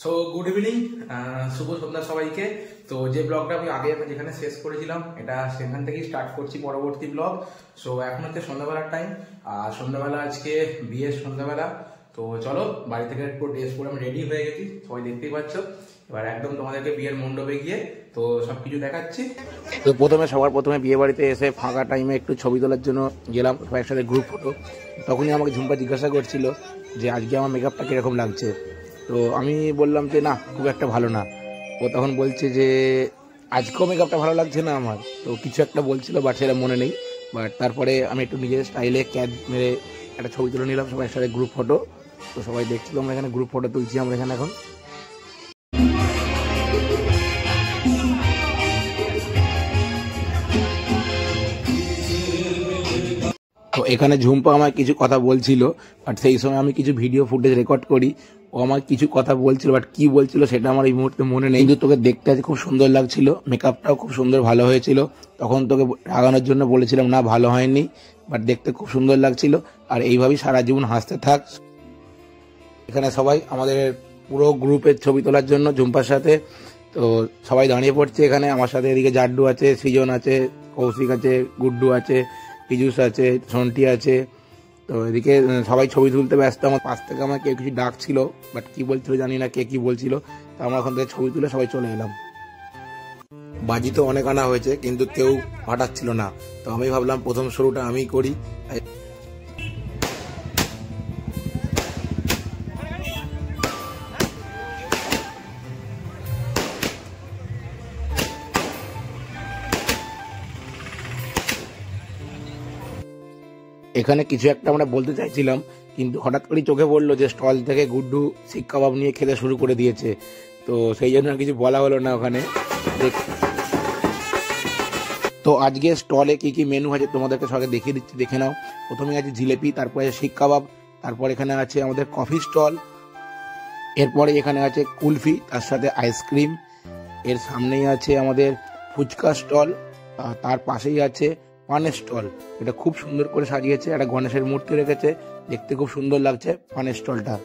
So good evening, শুভ সন্ধ্যা সবাইকে। তো যে ব্লগটা আমি আগে যেখানে শেষ করেছিলাম এটা সেখান থেকেই স্টার্ট করছি পরবর্তী ব্লগ। সো এখন হচ্ছে সন্ধ্যাবেলার টাইম, আর সন্ধ্যাবেলা আজকে বিয়ের সন্ধ্যাবেলা। তো চলো বাড়ি থেকে একটু ড্রেস পরে আমি রেডি হয়ে গেছি, সবাই দেখতেই পাচ্ছ। এবার একদম তোমাদেরকে বিয়ের মণ্ডপে গিয়ে তো সবকিছু দেখাচ্ছি। তো সবার প্রথমে বিয়ে বাড়িতে এসে ফাঁকা টাইমে একটু ছবি তোলার জন্য গেলাম সবাই একসাথে গ্রুপ ফটো। তখনই আমাকে ঝুম্পা জিজ্ঞাসা করছিল যে আজকে আমার মেকআপটা কিরকম লাগছে। তো আমি বললাম যে না, খুব একটা ভালো না। ও তখন বলছে যে আজকেও মেকআপটা ভালো লাগছে না আমার, তো কিছু একটা বলছিল, বাট সেটা মনে নেই। বাট তারপরে আমি একটু নিজের স্টাইলে ক্যাদ মেরে একটা ছবি তুলে নিলাম সবাই একসাথে গ্রুপ ফটো। তো সবাই দেখছিল আমরা এখানে গ্রুপ ফটো তুলছি আমরা এখানে এখন। তো এখানে ঝুম্পা আমার কিছু কথা বলছিল, বাট সেই সময় আমি কিছু ভিডিও ফুটেজ রেকর্ড করি। ও আমার কিছু কথা বলছিল, বাট কি বলছিল সেটা আমার এই মুহূর্তে মনে নেই। কিন্তু তোকে দেখতে আজ খুব সুন্দর লাগছিল, মেকআপটাও খুব সুন্দর ভালো হয়েছিল। তখন তোকে রাগানোর জন্য বলেছিলাম না ভালো হয়নি, বাট দেখতে খুব সুন্দর লাগছিল। আর এইভাবেই সারা জীবন হাসতে থাক। এখানে সবাই আমাদের পুরো গ্রুপের ছবি তোলার জন্য ঝুম্পার সাথে তো সবাই দাঁড়িয়ে পড়ছে এখানে আমার সাথে। এদিকে জাড্ডু আছে, সৃজন আছে, কৌশিক আছে, গুড্ডু আছে, পীযুষ আছে, সন্টি আছে। তো এদিকে সবাই ছবি তুলতে ব্যস্ত। আমার পাশ থেকে আমার কেউ কিছু ডাকছিল, বাট কি বলছিল জানি না, কে কি বলছিল। তো আমরা ওখান থেকে ছবি তুলে সবাই চলে এলাম। বাজি তো অনেক আনা হয়েছে, কিন্তু কেউ ফাটাচ্ছিল না। তো আমি ভাবলাম প্রথম শুরুটা আমিই করি। এখানে কিছু একটা আমরা বলতে চাইছিলাম, কিন্তু হঠাৎ করে চোখে পড়লো যে স্টল থেকে গুড্ডু শিক কাবাব নিয়ে খেতে শুরু করে দিয়েছে। তো সেই জন্য আর কিছু বলা হলো না ওখানে। তো আজকে স্টলে কি কি মেনু আছে তোমাদেরকে সবাই দেখিয়ে দিচ্ছি, দেখে নাও। প্রথমে আছে জিলেপি, তারপরে শিক কাবাব, তারপর এখানে আছে আমাদের কফি স্টল, এরপরে এখানে আছে কুলফি, তার সাথে আইসক্রিম, এর সামনেই আছে আমাদের ফুচকা স্টল, তার পাশেই আছে পানের স্টল। এটা খুব সুন্দর করে সাজিয়েছে, একটা গণেশের মূর্তি রেখেছে, দেখতে খুব সুন্দর লাগছে পানের স্টলটা।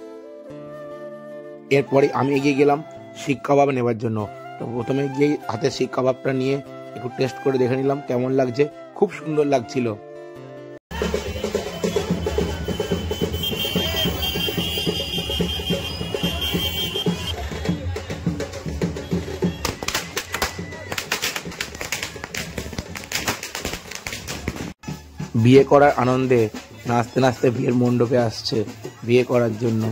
এরপরে আমি এগিয়ে গেলাম শিক কাবাব নেবার জন্য। তো প্রথমে গিয়ে হাতে শিক কাবাবটা নিয়ে একটু টেস্ট করে দেখে নিলাম কেমন লাগছে। খুব সুন্দর লাগছিল। বিয়ে করার আনন্দে নাচতে নাচতে বিয়ের মণ্ডপে আসছে বিয়ে করার জন্য।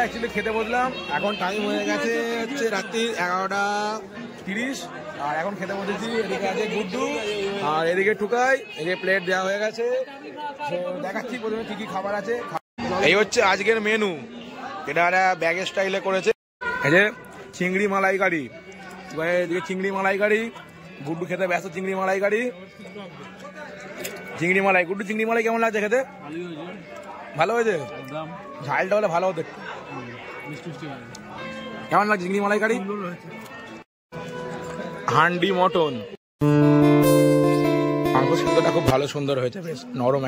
অ্যাকচুয়ালি খেতে বসলাম, এখন টাইম হয়ে গেছে হচ্ছে রাত্রি 11:30, আর এখন খেতে বসেছি। এদিকে আছে গুড্ডু আর এদিকে টুকাই, এদিকে প্লেট দেওয়া হয়ে গেছে। দেখাচ্ছি প্রথমে কি কি খাবার আছে। এই হচ্ছে আজকের মেনু, এটা একটা ব্যাগের স্টাইলে করেছে। এই যে চিংড়ি মালাইকারি, এদিকে চিংড়ি মালাইকারি, গুড্ডু খেতে ব্যস্ত। চিংড়ি মালাইকারি, চিংড়ি মালাই। গুড্ডু চিংড়ি মালাই কেমন লাগছে খেতে? ভালো হয়েছে, ঝালটা হলে ভালো হতো। কেমন লাগছে চিংড়ি মালাইকারি? হান্ডি মটন, মাংস সিদ্ধটা খুব ভালো সুন্দর হয়েছে, বেশ নরম।